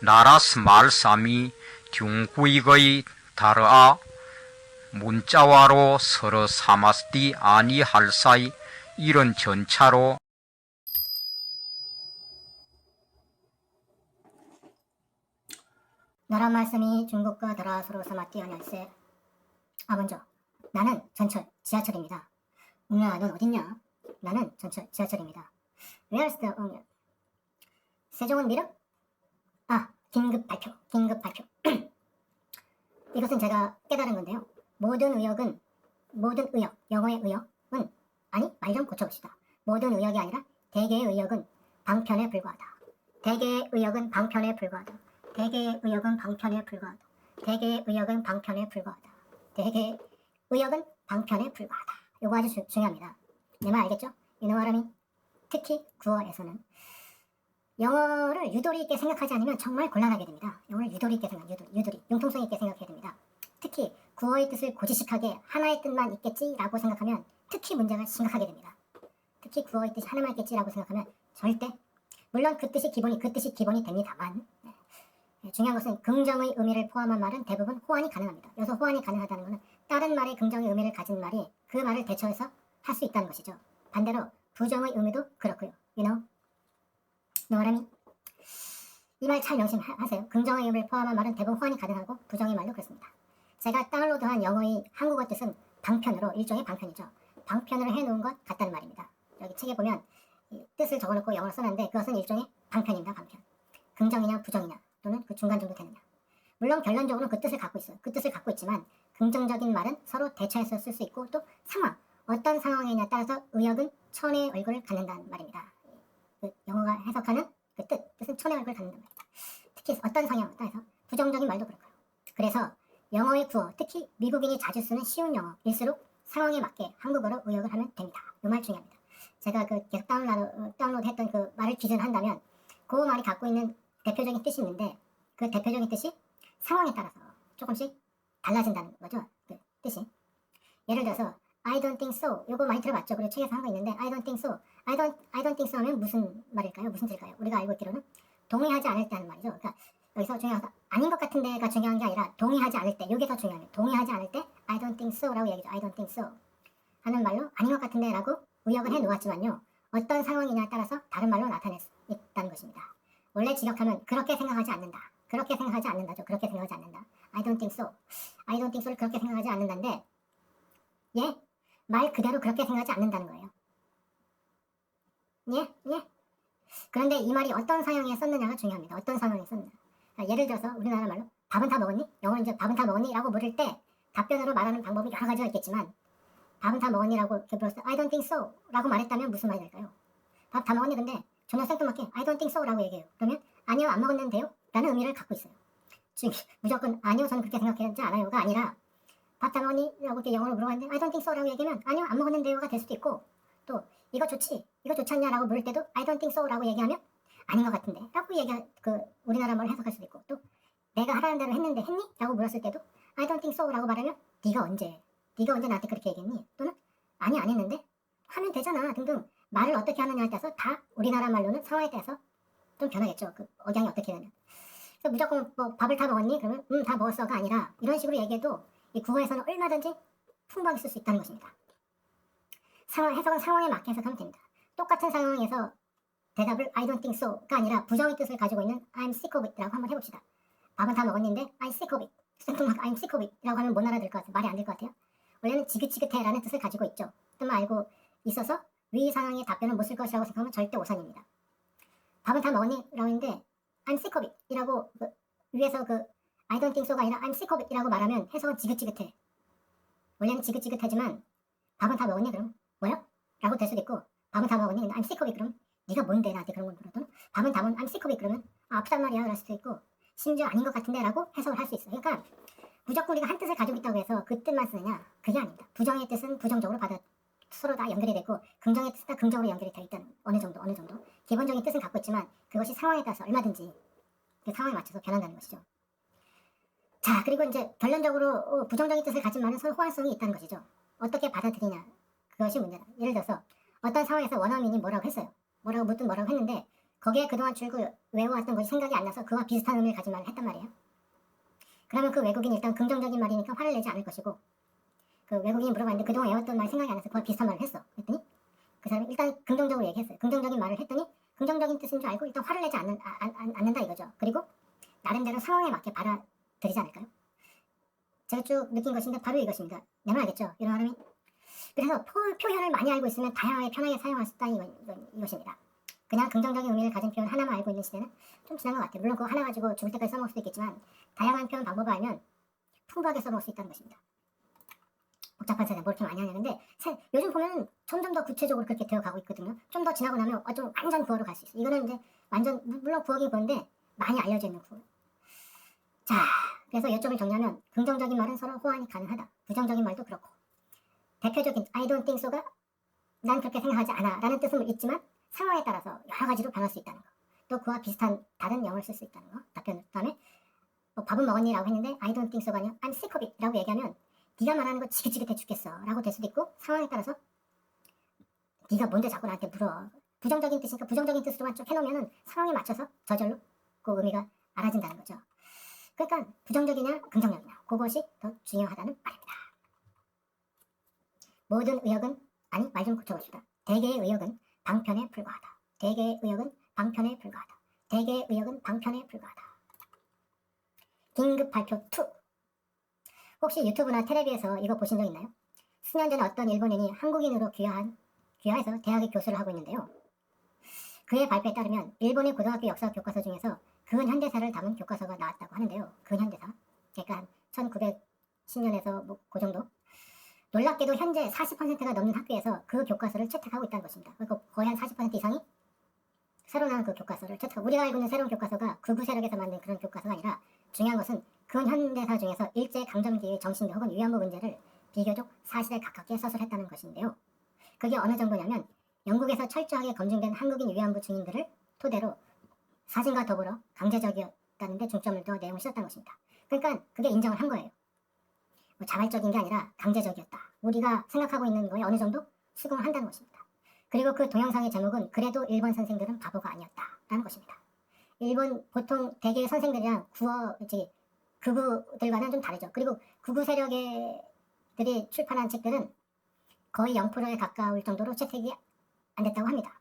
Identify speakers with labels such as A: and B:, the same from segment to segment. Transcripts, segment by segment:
A: 나라스 말삼이 둥구이거이 다르아 문자와로 서로 사마스디 아니할 사이 이런 전차로
B: 나라 말씀이 중국과 나라 서로 사마띠 아니할세. 먼저 나는 전철 지하철입니다. 넌 어딨냐? 나는 전철 지하철입니다. Where's the onion? 세종은 미륵? 긴급 발표. 이것은 제가 깨달은 건데요. 모든 의역, 영어의 의역은 말 좀 고쳐봅시다. 모든 의역이 아니라 대개의 의역은 방편에 불과하다. 대개의 의역은 방편에 불과하다. 대개의 의역은 방편에 불과하다. 대개의 의역은 방편에 불과하다. 대개의 의역은 방편에 불과하다. 이거 아주 중요합니다. 내 말 알겠죠? You know what I mean? 특히 구어에서는 영어를 유도리 있게 생각하지 않으면 정말 곤란하게 됩니다. 영어를 유도리 있게 유도리, 융통성 있게 생각해야 됩니다. 특히 구어의 뜻을 고지식하게 하나의 뜻만 있겠지라고 생각하면 특히 문제가 심각하게 됩니다. 특히 구어의 뜻이 하나만 있겠지라고 생각하면 절대, 물론 그 뜻이 기본이 됩니다만 중요한 것은 긍정의 의미를 포함한 말은 대부분 호환이 가능합니다. 여기서 호환이 가능하다는 것은 다른 말의 긍정의 의미를 가진 말이 그 말을 대처해서 할 수 있다는 것이죠. 반대로 부정의 의미도 그렇고요. You know what I mean? 이 말 잘 명심하세요. 긍정의 의미를 포함한 말은 대부분 호환이 가능하고 부정의 말도 그렇습니다. 제가 다운로드한 영어의 한국어 뜻은 방편으로, 일종의 방편이죠. 방편으로 해놓은 것 같다는 말입니다. 여기 책에 보면 뜻을 적어놓고 영어로 써놨는데 그것은 일종의 방편입니다. 방편. 긍정이냐 부정이냐 또는 그 중간 정도 되느냐. 물론 결론적으로는 그 뜻을 갖고 있어요. 그 뜻을 갖고 있지만 긍정적인 말은 서로 대처해서 쓸 수 있고 또 상황, 어떤 상황이냐에 따라서 의역은 천의 얼굴을 갖는다는 말입니다. 그 영어가 해석하는 그 뜻은 천의 얼굴을 갖는다는 말입니다. 특히 어떤 상황에 따라서 부정적인 말도 그렇고요. 그래서 영어의 구어, 특히 미국인이 자주 쓰는 쉬운 영어일수록 상황에 맞게 한국어로 의역을 하면 됩니다. 이 말 중요합니다. 제가 계속 다운로드 했던 그 말을 기준한다면 그 말이 갖고 있는 대표적인 뜻이 있는데 그 대표적인 뜻이 상황에 따라서 조금씩 달라진다는 거죠. 그 뜻이. 예를 들어서 I don't think so. 요거 많이 들어봤죠. 그리고 책에서 한 거 있는데 I don't think so. I don't think so 하면 무슨 말일까요? 무슨 뜻일까요? 우리가 알고 있기로는 동의하지 않을 때 하는 말이죠. 그러니까 여기서 중요한 건 아닌 것 같은 데가 중요한 게 아니라 동의하지 않을 때, 이게 더 중요합니다. 동의하지 않을 때 I don't think so 라고 얘기죠. I don't think so 하는 말로 아닌 것 같은 데라고 의역을 해놓았지만요. 어떤 상황이냐에 따라서 다른 말로 나타낼 수 있다는 것입니다. 원래 직역하면 그렇게 생각하지 않는다. 그렇게 생각하지 않는다죠. 그렇게 생각하지 않는다. I don't think so. I don't think so를 그렇게 생각하지 않는다인데 말 그대로 그렇게 생각하지 않는다는 거예요. 그런데 이 말이 어떤 상황에 썼느냐가 중요합니다. 어떤 상황에 썼느냐. 예를 들어서 우리나라 말로 밥은 다 먹었니? 영어로 이제 밥은 다 먹었니? 라고 물을 때 답변으로 말하는 방법이 여러 가지가 있겠지만 밥은 다 먹었니? 라고 이렇게 물었을 때 I don't think so 라고 말했다면 무슨 말이 될까요? 밥 다 먹었니? 근데 전혀 생뚱맞게 I don't think so 라고 얘기해요. 그러면 아니요 안 먹었는데요? 라는 의미를 갖고 있어요. 지금 무조건 아니요 저는 그렇게 생각하지 않아요가 아니라 밥 다 먹었니? 라고 이렇게 영어로 물어봤는데 I don't think so 라고 얘기하면 아니요 안 먹었는데요가 될 수도 있고 또 이거 좋지? 이거 좋지 않냐? 라고 물을 때도 I don't think so 라고 얘기하면 아닌 것 같은데 라고 우리나라 말을 해석할 수도 있고 또 내가 하라는 대로 했는데 했니? 라고 물었을 때도 I don't think so 라고 말하면 네가 언제 나한테 그렇게 얘기했니? 또는 아니 안 했는데 하면 되잖아 등등 말을 어떻게 하느냐에 따라서 다 우리나라 말로는 상황에 따라서 좀 변하겠죠. 그 억양이 어떻게 되면. 그래서 무조건 뭐 밥을 다 먹었니? 그러면 다 먹었어가 아니라 이런 식으로 얘기해도 이 국어에서는 얼마든지 풍부하게 쓸 수 있다는 것입니다. 해석은 상황에 맞게 해석하면 됩니다. 똑같은 상황에서 대답을 I don't think so가 아니라 부정의 뜻을 가지고 있는 I'm sick of it 라고 한번 해봅시다. 밥은 다 먹었는데 I'm sick of it. I'm sick of it 라고 하면 못 알아들 것 같아요. 말이 안 될 것 같아요. 원래는 지긋지긋해 라는 뜻을 가지고 있죠. 뜻만 알고 있어서 위 상황의 답변을 못 쓸 것이라고 생각하면 절대 오산입니다. 밥은 다 먹었니? 라고 했는데 I'm sick of it 이라고 위에서 I don't think so가 아니라 I'm sick of it 이라고 말하면 해석은 지긋지긋해. 원래는 지긋지긋하지만 밥은 다 먹었니? 그럼 뭐요? 라고 될 수도 있고 밥은 다 먹었니? 근데 I'm sick of it 그럼 네가 뭔데 나한테 그런 걸 물어도 밥은 다 먹은 I'm sick of it 그러면 아프단 말이야 그럴 수도 있고 심지어 아닌 것 같은데 라고 해석을 할 수 있어요. 그러니까 무조건 우리가 한 뜻을 가지고 있다고 해서 그 뜻만 쓰느냐 그게 아닙니다. 부정의 뜻은 부정적으로 서로 다 연결이 되고 긍정의 뜻은 다 긍정으로 연결이 되어 있다는 어느 정도 기본적인 뜻은 갖고 있지만 그것이 상황에 따라서 얼마든지 그 상황에 맞춰서 변한다는 것이죠. 자, 그리고 이제 결론적으로 부정적인 뜻을 가진 말은 서로 호환성이 있다는 것이죠. 어떻게 받아들이냐, 그것이 문제다. 예를 들어서 어떤 상황에서 원어민이 뭐라고 했어요. 뭐라고 묻든 뭐라고 했는데 거기에 그동안 줄고 외워왔던 것이 생각이 안 나서 그와 비슷한 의미를 가진 말을 했단 말이에요. 그러면 그 외국인이 일단 긍정적인 말이니까 화를 내지 않을 것이고, 그 외국인이 물어봤는데 그동안 외웠던 말이 생각이 안 나서 그와 비슷한 말을 했어. 그랬더니 그 사람이 일단 긍정적으로 얘기했어요. 긍정적인 말을 했더니 긍정적인 뜻인 줄 알고 일단 화를 내지 않는다 이거죠. 그리고 나름대로 상황에 맞게 받아들이지 않을까요? 제가 쭉 느낀 것인데 바로 이것입니다. 내 말 알겠죠? 이런 사람이. 그래서 표현을 많이 알고 있으면 다양하게 편하게 사용할 수 있다 이것입니다. 그냥 긍정적인 의미를 가진 표현 하나만 알고 있는 시대는 좀 지난 것 같아요. 물론 그거 하나 가지고 죽을 때까지 써먹을 수도 있겠지만 다양한 표현 방법을 알면 풍부하게 써먹을 수 있다는 것입니다. 복잡한 세상 뭘 이렇게 많이 하냐는데 요즘 보면 점점 더 구체적으로 그렇게 되어가고 있거든요. 좀 더 지나고 나면 좀 완전 구어로 갈 수 있어요. 이거는 이제 완전 물론 구어긴 구어인데 많이 알려져 있는 구어. 자, 그래서 요점을 정리하면 긍정적인 말은 서로 호환이 가능하다. 부정적인 말도 그렇고. 대표적인 I don't think so가 난 그렇게 생각하지 않아 라는 뜻은 있지만 상황에 따라서 여러 가지로 변할 수 있다는 거. 또 그와 비슷한 다른 영어를 쓸 수 있다는 거. 답변 다음에 밥은 먹었니? 라고 했는데 I don't think so가 아니라 I'm sick of it 라고 얘기하면 네가 말하는 거 지긋지긋해 죽겠어 라고 될 수도 있고, 상황에 따라서 네가 뭔데 자꾸 나한테 물어. 부정적인 뜻이니까 부정적인 뜻으로만 쭉 해놓으면 상황에 맞춰서 저절로 그 의미가 알아진다는 거죠. 그러니까 부정적이냐 긍정적이냐 그것이 더 중요하다는 말입니다. 모든 의역은 아니 말 좀 고쳐봅시다. 대개의 의역은 방편에 불과하다. 대개의 의역은 방편에 불과하다. 대개의 의역은 방편에 불과하다. 긴급 발표 2. 혹시 유튜브나 텔레비에서 이거 보신 적 있나요? 수년 전에 어떤 일본인이 한국인으로 귀화해서 대학의 교수를 하고 있는데요. 그의 발표에 따르면 일본의 고등학교 역사 교과서 중에서 근현대사를 담은 교과서가 나왔다고 하는데요. 근현대사. 그러니까 한 1910년에서 뭐 그 정도. 놀랍게도 현재 40%가 넘는 학교에서 그 교과서를 채택하고 있다는 것입니다. 그러니까 거의 한 40% 이상이 새로 나온 그 교과서를 채택하고, 우리가 알고 있는 새로운 교과서가 극우 세력에서 만든 그런 교과서가 아니라 중요한 것은 근현대사 중에서 일제강점기의 정신대 혹은 위안부 문제를 비교적 사실에 가깝게 서술했다는 것인데요. 그게 어느 정도냐면 영국에서 철저하게 검증된 한국인 위안부 증인들을 토대로 사진과 더불어 강제적이었다는 데 중점을 둬 내용을 실었다는 것입니다. 그러니까 그게 인정을 한 거예요. 뭐 자발적인 게 아니라 강제적이었다. 우리가 생각하고 있는 거에 어느 정도 수긍을 한다는 것입니다. 그리고 그 동영상의 제목은 그래도 일본 선생들은 바보가 아니었다라는 것입니다. 일본 보통 대개의 선생들이랑 극우들과는 좀 다르죠. 그리고 극우 세력들이 출판한 책들은 거의 0%에 가까울 정도로 채택이 안 됐다고 합니다.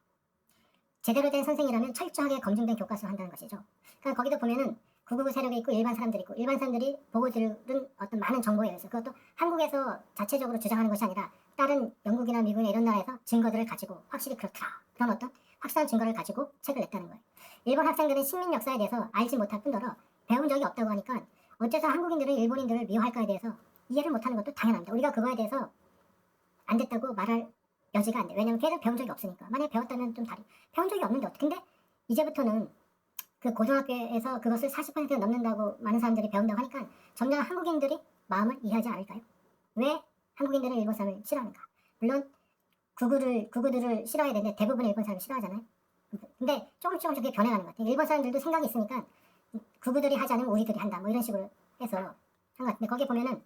B: 제대로 된 선생이라면 철저하게 검증된 교과서를 한다는 것이죠. 그러니까 거기도 보면은 극우 세력이 있고 일반 사람들이 있고, 일반 사람들이 보고 들은 어떤 많은 정보에 의해서, 그것도 한국에서 자체적으로 주장하는 것이 아니라 다른 영국이나 미국이나 이런 나라에서 증거들을 가지고 확실히 그렇다, 그런 어떤 확실한 증거를 가지고 책을 냈다는 거예요. 일본 학생들은 식민 역사에 대해서 알지 못할 뿐더러 배운 적이 없다고 하니까 어째서 한국인들은 일본인들을 미워할까에 대해서 이해를 못하는 것도 당연합니다. 우리가 그거에 대해서 안 됐다고 말할 여지가 안 돼. 왜냐면 걔들 배운 적이 없으니까. 만약에 배웠다면 좀 배운 적이 없는데 어떻게. 근데 이제부터는 그 고등학교에서 그것을 40%가 넘는다고 많은 사람들이 배운다고 하니까 점점 한국인들이 마음을 이해하지 않을까요? 왜 한국인들은 일본 사람을 싫어하는가? 물론 극우들을 싫어해야 되는데 대부분의 일본 사람을 싫어하잖아요. 근데 조금씩 그게 변해가는 것 같아요. 일본 사람들도 생각이 있으니까 극우들이 하지 않으면 우리들이 한다, 뭐 이런 식으로 해서 한 것 같은데, 거기 보면은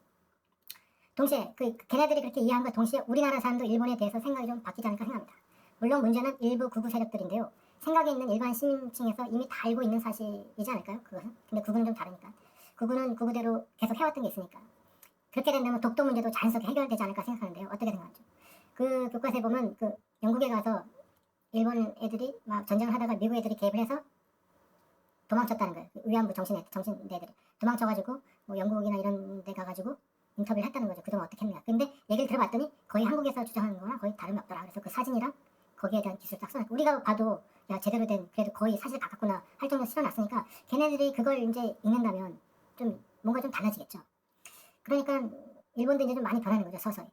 B: 동시에 걔네들이 그렇게 이해함과 동시에 우리나라 사람도 일본에 대해서 생각이 좀 바뀌지 않을까 생각합니다. 물론 문제는 일부 극우 세력들인데요. 생각이 있는 일반 시민층에서 이미 다 알고 있는 사실이지 않을까요? 그것은. 근데 극우는 좀 다르니까. 극우는 극우대로 계속 해왔던 게 있으니까. 그렇게 된다면 독도 문제도 자연스럽게 해결되지 않을까 생각하는데요. 어떻게 생각하죠? 그 교과서에 보면 영국에 가서 일본 애들이 막 전쟁을 하다가 미국 애들이 개입을 해서 도망쳤다는 거예요. 위안부 정신대들이 도망쳐가지고 뭐 영국이나 이런 데 가가지고 인터뷰를 했다는 거죠. 그동안 어떻게 했느냐. 근데 얘기를 들어봤더니 거의 한국에서 주장하는 거랑 거의 다름이 없더라. 그래서 그 사진이랑 거기에 대한 기술을 딱 써놨고, 우리가 봐도 야 제대로 된, 그래도 거의 사실 가깝구나 할 정도로 실어놨으니까 걔네들이 그걸 이제 읽는다면 좀 뭔가 좀 달라지겠죠. 그러니까 일본도 이제 좀 많이 변하는 거죠. 서서히.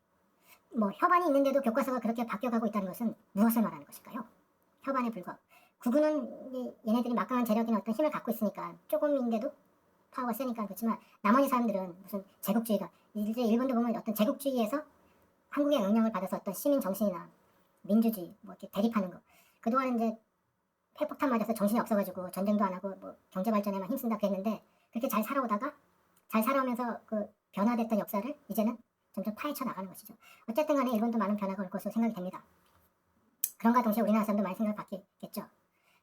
B: 뭐 협안이 있는데도 교과서가 그렇게 바뀌어가고 있다는 것은 무엇을 말하는 것일까요? 협안에 불과하고. 극우는 얘네들이 막강한 재력이나 어떤 힘을 갖고 있으니까 조금인데도 파워가 세니까 그렇지만 나머지 사람들은 무슨 제국주의가, 이제 일본도 보면 어떤 제국주의에서 한국의 영향을 받아서 어떤 시민 정신이나 민주주의 뭐 이렇게 대립하는 거, 그동안 이제 핵폭탄 맞아서 정신이 없어가지고 전쟁도 안 하고 뭐 경제 발전에만 힘쓴다 그랬는데 그렇게 잘 살아오다가 잘 살아오면서 그 변화됐던 역사를 이제는 점점 파헤쳐 나가는 것이죠. 어쨌든 간에 일본도 많은 변화가 올 것으로 생각이 됩니다. 그런가 동시에 우리나라 사람도 많이 생각을 바뀌겠죠.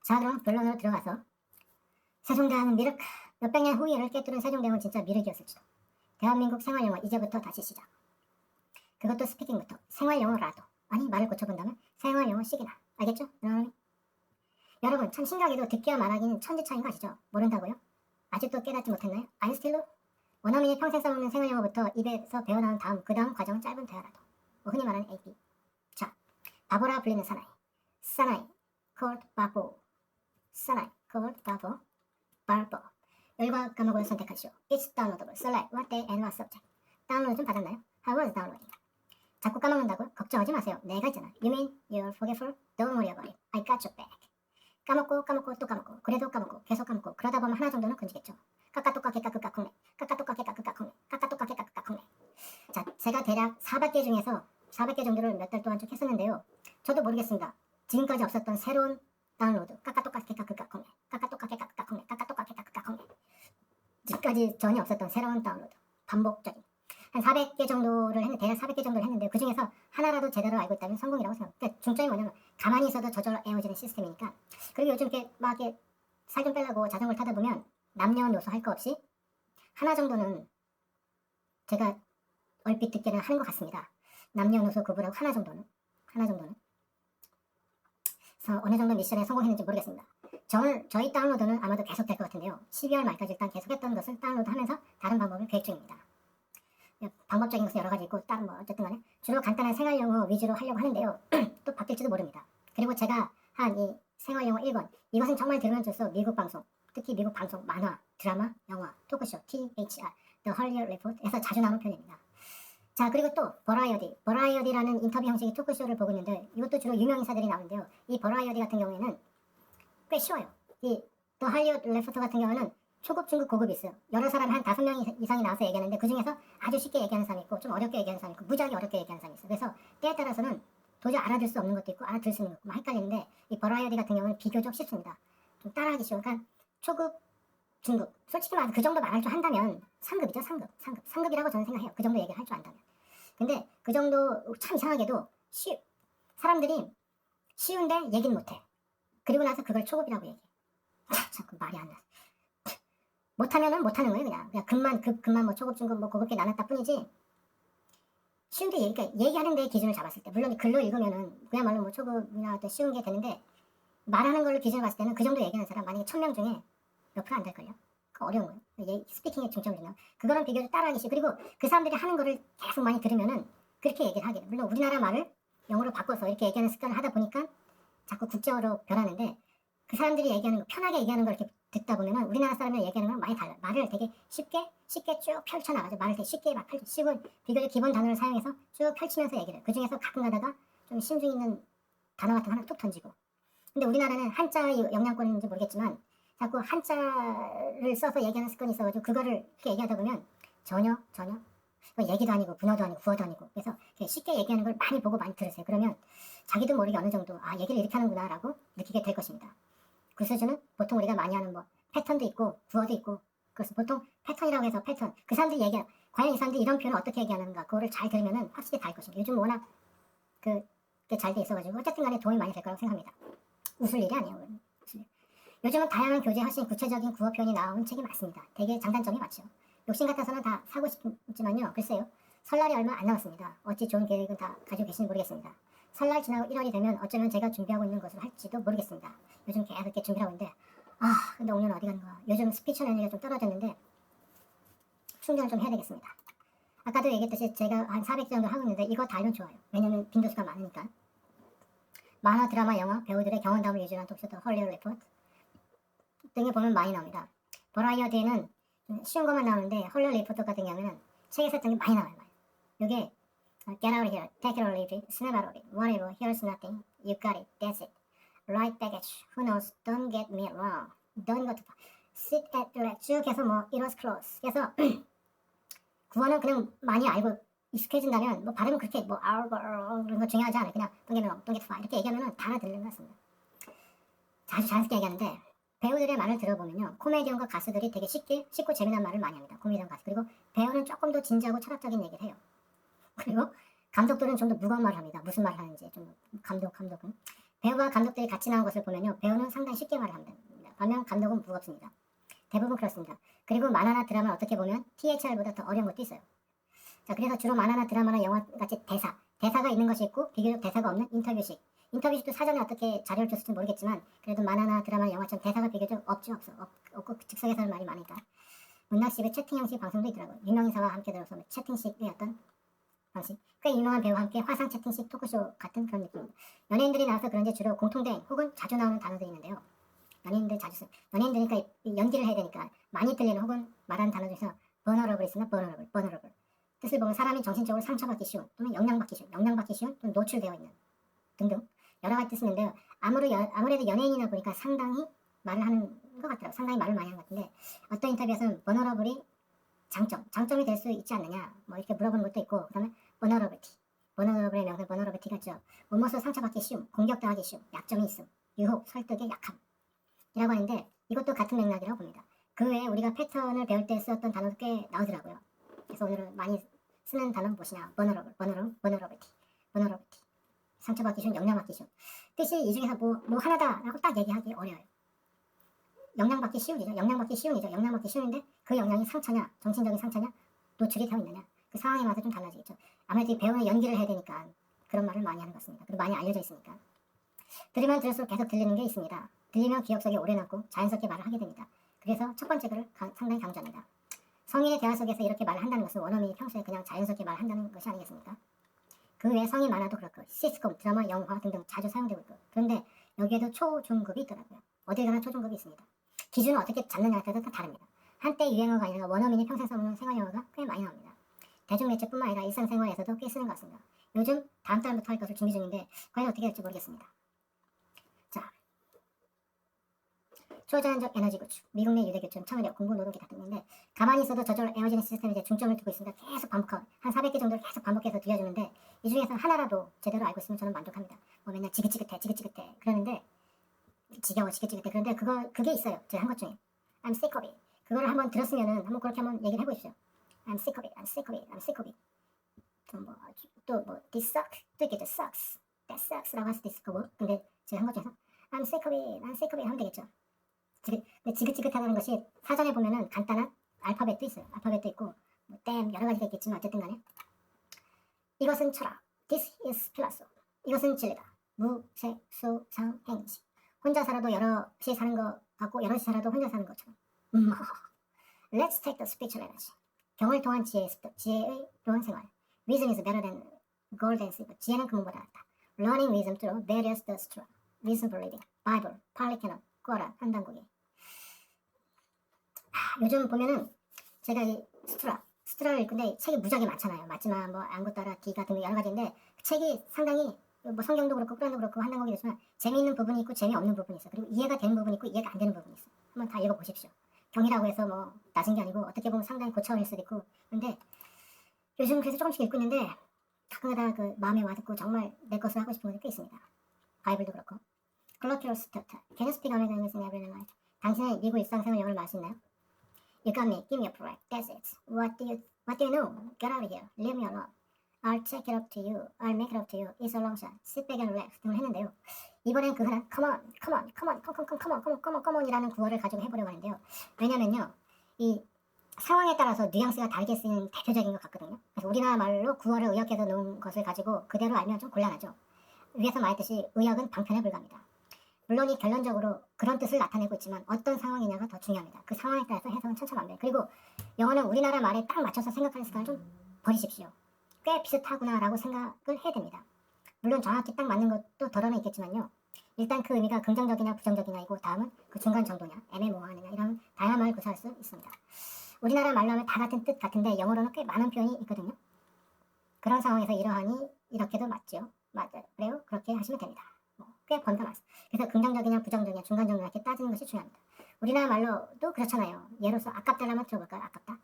B: 자, 그럼 본론으로 들어가서 세종대왕은 미륵, 몇백 년 후예를 깨뜨린 세종대왕은 진짜 미륵이었을지도. 대한민국 생활영어 이제부터 다시 시작. 그것도 스피킹부터. 생활영어라도. 아니, 말을 고쳐본다면 생활영어식이나. 알겠죠? 여러분, 참 신기하게도 듣기와 말하기는 천지 차이인 거 아시죠? 모른다고요? 아직도 깨닫지 못했나요? 아인스틸로? 원어민이 평생 써먹는 생활영어부터 입에서 배워나온 다음 그 다음 과정은 짧은 대화라도. 흔히 말하는 AP. 자, 바보라 불리는 사나이. 사나이, called 바보. 사나이, called 바보. 바보. 열과 과목을 선택하시오. It's downloadable. Select what day and what subject. 다운로드 좀 받았나요? How was downloading? 자꾸 까먹는다고요? 걱정하지 마세요. 내가 있잖아. You mean you're forgetful? Don't worry about it. I got your back. 까먹고 까먹고 또 까먹고 그래도 까먹고 계속 까먹고 그러다 보면 하나 정도는 건지겠죠. 까까똑까게 까끄까콩네. 까까똑까게 까끄까콩네. 까까똑까게 까끄까콩네. 자, 제가 대략 400개 중에서 400개 정도를 몇 달 동안 쭉 했었는데요. 저도 모르겠습니다. 지금까지 없었던 새로운 다운로드. 까까똑까게 까끄까콩네. 까까똑까게 까끄까콩네. 까까똑까게 까끄까콩네. 지금까지 전혀 없었던 새로운 다운로드. 반복적인. 한 400개 정도를 했는데, 대략 400개 정도를 했는데, 그 중에서 하나라도 제대로 알고 있다면 성공이라고 생각합니다. 그러니까 중점이 뭐냐면, 가만히 있어도 저절로 애워지는 시스템이니까. 그리고 요즘 이렇게 막 이렇게 살 좀 빼려고 자전거를 타다 보면, 남녀노소 할 거 없이, 하나 정도는 제가 얼핏 듣기는 하는 것 같습니다. 남녀노소 구분하고 하나 정도는. 그래서 어느 정도 미션에 성공했는지 모르겠습니다. 저희 다운로드는 아마도 계속 될 것 같은데요. 12월 말까지 일단 계속했던 것을 다운로드 하면서 다른 방법을 계획 중입니다. 방법적인 것은 여러 가지 있고 다른 뭐 어쨌든 간에 주로 간단한 생활영어 위주로 하려고 하는데요. 또 바뀔지도 모릅니다. 그리고 제가 한 이 생활영어 1권 이것은 정말 들으면 좋소 미국 방송 특히 미국 방송 만화, 드라마, 영화, 토크쇼 THR The Hollywood Report에서 자주 나오는 표현입니다. 자, 그리고 또 버라이어디라는 인터뷰 형식의 토크쇼를 보고 있는데 이것도 주로 유명인사들이 나오는데요. 이 버라이어디 같은 경우에는 꽤 쉬워요. 이 The Hollywood Reporter 같은 경우는 초급, 중급, 고급이 있어요. 여러 사람이 한 5명 이상이 나와서 얘기하는데 그 중에서 아주 쉽게 얘기하는 사람이 있고 좀 어렵게 얘기하는 사람이 있고 무지하게 어렵게 얘기하는 사람이 있어요. 그래서 때에 따라서는 도저히 알아들 수 없는 것도 있고 알아들 수 있는 것도 있고 막 헷갈리는데 이 버라이어디 같은 경우는 비교적 쉽습니다. 좀 따라하기 쉬워. 그러니까 초급, 중급. 솔직히 말해서 그 정도 말할 줄 한다면 3급이죠. 3급이라고 저는 생각해요. 그 정도 얘기를 할 줄 안다면. 근데 그 정도 참 이상하게도 사람들이 쉬운데 얘기는 못해. 그리고 나서 그걸 초급이라고 얘기해. 자꾸 말이 안 나. 못하면은 못하는 거예요. 그냥 급만 뭐 초급, 중급, 뭐 고급게 나눴다 뿐이지. 쉬운데 그러니까 얘기하는 데 기준을 잡았을 때 물론 글로 읽으면은 그야말로 뭐 초급이나 또 쉬운 게 되는데 말하는 걸로 기준을 봤을 때는 그 정도 얘기하는 사람 만약에 1000명 중에 몇 프로 안 될걸요. 어려운 거예요. 스피킹에 중점을 두면 그거랑 비교적 따라하기 쉽고 그리고 그 사람들이 하는 거를 계속 많이 들으면은 그렇게 얘기를 하게 돼. 물론 우리나라 말을 영어로 바꿔서 이렇게 얘기하는 습관을 하다 보니까 자꾸 국제어로 변하는데 그 사람들이 얘기하는 거 편하게 얘기하는 걸 이렇게 듣다 보면은 우리나라 사람들 얘기하는 거랑 많이 달라요. 말을 되게 쉽게 쭉 펼쳐나가죠. 말을 되게 쉽게 막 쉬고 비교적 기본 단어를 사용해서 쭉 펼치면서 얘기를 해요. 그 중에서 가끔 가다가 좀 심중 있는 단어 같은 거 하나 툭 던지고. 근데 우리나라는 한자의 영향권인지 모르겠지만 자꾸 한자를 써서 얘기하는 습관이 있어가지고 그거를 이렇게 얘기하다 보면 전혀 얘기도 아니고 분어도 아니고 구어도 아니고 그래서 쉽게 얘기하는 걸 많이 보고 많이 들으세요. 그러면 자기도 모르게 어느 정도 얘기를 이렇게 하는구나 라고 느끼게 될 것입니다. 그 수준은 보통 우리가 많이 하는 뭐 패턴도 있고 구어도 있고 그래서 보통 패턴이라고 해서 패턴 그 사람들이 얘기하는 과연 이 사람들이 이런 표현을 어떻게 얘기하는가 그거를 잘 들으면은 확실히 다를 것입니다. 요즘 워낙 그게 잘 돼 있어가지고 어쨌든 간에 도움이 많이 될 거라고 생각합니다. 웃을 일이 아니에요. 요즘은 다양한 교재에 훨씬 구체적인 구어 표현이 나오는 책이 많습니다. 되게 장단점이 많죠. 욕심 같아서는 다 사고 싶지만요. 글쎄요. 설날이 얼마 안 남았습니다. 어찌 좋은 계획은 다 가지고 계신지 모르겠습니다. 설날 지나고 1월이 되면 어쩌면 제가 준비하고 있는 것으로 할지도 모르겠습니다. 요즘 계속 이렇게 준비를 하고 있는데 근데 오늘은 어디 가는 거야. 요즘 스피치 에너지가 좀 떨어졌는데 충전을 좀 해야 되겠습니다. 아까도 얘기했듯이 제가 한 400개 정도 하고 있는데 이거 다 알면 좋아요. 왜냐면 빈도수가 많으니까. 만화, 드라마, 영화, 배우들의 경험담을 위주로 한 독서도 헐리우드 리포트 등에 보면 많이 나옵니다. 버라이어디에는 쉬운 것만 나오는데 헐리우드 리포트 같은 경우에는 책에서 했던 게 많이 나와요. 이게 Get out of here, take it or leave it, snap out of it, whatever, here's nothing, you got it, that's it. Right baggage, who knows, don't get me wrong, don't go too far, sit at the left, 쭉 해서 뭐 it was close. 그래서 구어는 그냥 많이 알고 익숙해진다면 뭐 발음은 그렇게 뭐 이런 거 중요하지 않아요. 그냥 don't get me wrong, don't get too far 이렇게 얘기하면 다 알아들리는 것 같습니다. 아주 자연스럽게 얘기하는데 배우들의 말을 들어보면요, 코미디언과 가수들이 되게 쉽고 재미난 말을 많이 합니다. 코미디언 가수. 그리고 배우는 조금 더 진지하고 철학적인 얘기를 해요. 그리고 감독들은 좀 더 무거운 말을 합니다. 무슨 말을 하는지 좀 감독은 배우와 감독들이 같이 나온 것을 보면요, 배우는 상당히 쉽게 말을 합니다. 반면 감독은 무겁습니다. 대부분 그렇습니다. 그리고 만화나 드라마는 어떻게 보면 THR보다 더 어려운 것도 있어요. 자, 그래서 주로 만화나 드라마나 영화 같이 대사가 있는 것이 있고 비교적 대사가 없는 인터뷰식도 사전에 어떻게 자료를 줬을지 모르겠지만 그래도 만화나 드라마, 영화처럼 대사가 비교적 없고 즉석에서 하는 말이 많으니까 문학식의 채팅 형식 방송도 있더라고요. 유명인사와 함께 들어서 채팅식의 어떤 방식, 꽤 유명한 배우와 함께 화상 채팅식 토크쇼 같은 그런 느낌입니다. 연예인들이 나와서 그런지 주로 공통된 혹은 자주 나오는 단어들이 있는데요. 연예인들이니까 연기를 해야 되니까 많이 들리는 혹은 말하는 단어 중에서 vulnerable 있으나 vulnerable 뜻을 보면 사람이 정신적으로 상처받기 쉬운 또는 영향받기 쉬운 또는 노출되어 있는 등등 여러 가지 뜻이 있는데요. 아무래도 연예인이나 보니까 상당히 말을 하는 것 같더라고요. 상당히 말을 많이 하는 것 같은데 어떤 인터뷰에서는 vulnerable이 장점이 될 수 있지 않느냐 뭐 이렇게 물어보는 것도 있고, 그 다음에 vulnerable의 명사 vulnerability 같죠. 무엇으로 상처받기 쉬움, 공격당하기 쉬움, 약점이 있음, 유혹, 설득의 약함 이라고 하는데 이것도 같은 맥락이라고 봅니다. 그 외에 우리가 패턴을 배울 때 쓰였던 단어도 꽤 나오더라고요. 그래서 오늘은 많이 쓰는 단어는 무엇이냐? vulnerability. 상처받기 쉬운, 영향받기 쉬운. 뜻이 이 중에서 뭐 하나다라고 딱 얘기하기 어려워요. 영향받기 쉬운데 그 영향이 상처냐, 정신적인 상처냐, 노출이 되어 있느냐. 그 상황에 맞춰 좀 달라지겠죠. 아무래도 이 배우는 연기를 해야 되니까 그런 말을 많이 하는 것 같습니다. 그리고 많이 알려져 있으니까. 들으면 들을수록 계속 들리는 게 있습니다. 들리면 기억 속에 오래 남고 자연스럽게 말을 하게 됩니다. 그래서 첫 번째 글을 상당히 강조합니다. 성인의 대화 속에서 이렇게 말을 한다는 것은 원어민이 평소에 그냥 자연스럽게 말한다는 것이 아니겠습니까? 그 외에 성인 만화도 그렇고 시트콤, 드라마, 영화 등등 자주 사용되고 있고, 그런데 여기에도 초, 중급이 있더라고요. 어딜 가나 초중급이 있습니다. 기준을 어떻게 잡느냐에 따라 다 다릅니다. 한때 유행어가 아니라 원어민이 평생 써보는 생활용어가 꽤 많이 나옵니다. 대중매체뿐만 아니라 일상생활에서도 꽤 쓰는 것 같습니다. 요즘 다음 달부터 할 것을 준비 중인데 과연 어떻게 될지 모르겠습니다. 자, 초자연적 에너지 구축, 미국 내 유대교촌, 청원력, 공부, 노동 기타 등인데 가만히 있어도 저절로 에어지는 시스템에 이제 중점을 두고 있습니다. 계속 반복하고 한 400개 정도를 계속 반복해서 들려주는데 이 중에서 하나라도 제대로 알고 있으면 저는 만족합니다. 뭐 맨날 지긋지긋해 그러는데 지겨워 지긋지긋해 그런데 그게 있어요. 제가 한 것 중에 I'm sick of it. 그거를 한번 들었으면은 한번 그렇게 한번 얘기를 해보십시오. I'm sick of it. 또뭐 this sucks 또 있겠죠. sucks, that sucks라고 할 수도 있을 거고, 근데 제가 한 것 중에서 I'm sick of it 하면 되겠죠. 근데 지긋지긋하다는 것이 사전에 보면은 간단한 알파벳도 있어요. 알파벳도 있고 뭐 댐 여러 가지가 있겠지만 어쨌든 간에 이것은 철학, this is philosophy. 이것은 진리다. 무색수상행시. 혼자 살아도 여럿이 사는 것 같고 여럿이 살아도 혼자 사는 것처럼. Let's take the spiritual energy. 경을 통한 지혜의 로한 생활. Wisdom is better than gold and silver. 지혜는 금보다 낫다. Learning wisdom through various the sutra, reasonable reading, Bible, Pali Canon, 꾸어라 한단국이. 요즘 보면은 제가 이 스트라를 읽는데 책이 무지하게 많잖아요. 맞지만 뭐 안구따라 기 같은 여러 가지인데 책이 상당히 뭐 성경도 그렇고 꾸란도 그렇고 한단국이 그렇지만 재미있는 부분이 있고 재미없는 부분이 있어요. 그리고 이해가 되는 부분이 있고 이해가 안 되는 부분이 있어요. 한번 다 읽어보십시오. 경이라고 해서 뭐 낮은 게 아니고 어떻게 보면 상당히 고차원일 수도 있고, 근데 요즘 그래서 조금씩 읽고 있는데 가끔가다 그 마음에 와닿고 정말 내 것을 하고 싶은 것이 꽤 있습니다. 바이블도 그렇고. Colloquial starter. Can you speak American English in everyday life? 당신의 미국 일상생활 영어를 말할 수 있나요? You got me. Give me a break. That's it. What do you know? Get out of here. Leave me alone. I'll check it up to you. I'll make it up to you. It's a long shot. Sit back and relax 등을 했는데요. 이번엔 그 하나 come on 이라는 구어를 가지고 해보려고 하는데요. 왜냐면요, 이 상황에 따라서 뉘앙스가 다르게 쓰이는 대표적인 것 같거든요. 그래서 우리나라 말로 구어를 의역해서 놓은 것을 가지고 그대로 알면 좀 곤란하죠. 위에서 말했듯이 의역은 방편에 불과합니다. 물론 이 결론적으로 그런 뜻을 나타내고 있지만 어떤 상황이냐가 더 중요합니다. 그 상황에 따라서 해석은 천차만별. 그리고 영어는 우리나라 말에 딱 맞춰서 생각하는 습관을 좀 버리십시오. 꽤 비슷하구나라고 생각을 해야 됩니다. 물론 정확히 딱 맞는 것도 덜어는 있겠지만요. 일단 그 의미가 긍정적이냐 부정적이냐이고 다음은 그 중간 정도냐 애매모호하느냐 이런 다양한 말을 구사할 수 있습니다. 우리나라 말로 하면 다 같은 뜻 같은데 영어로는 꽤 많은 표현이 있거든요. 그런 상황에서 이러하니 이렇게도 맞죠. 그래요? 그렇게 하시면 됩니다. 꽤 번거로워요. 그래서 긍정적이냐 부정적이냐 중간 정도 이렇게 따지는 것이 중요합니다. 우리나라 말로도 그렇잖아요. 예로서 아깝다를 한번 들어볼까요? 아깝다.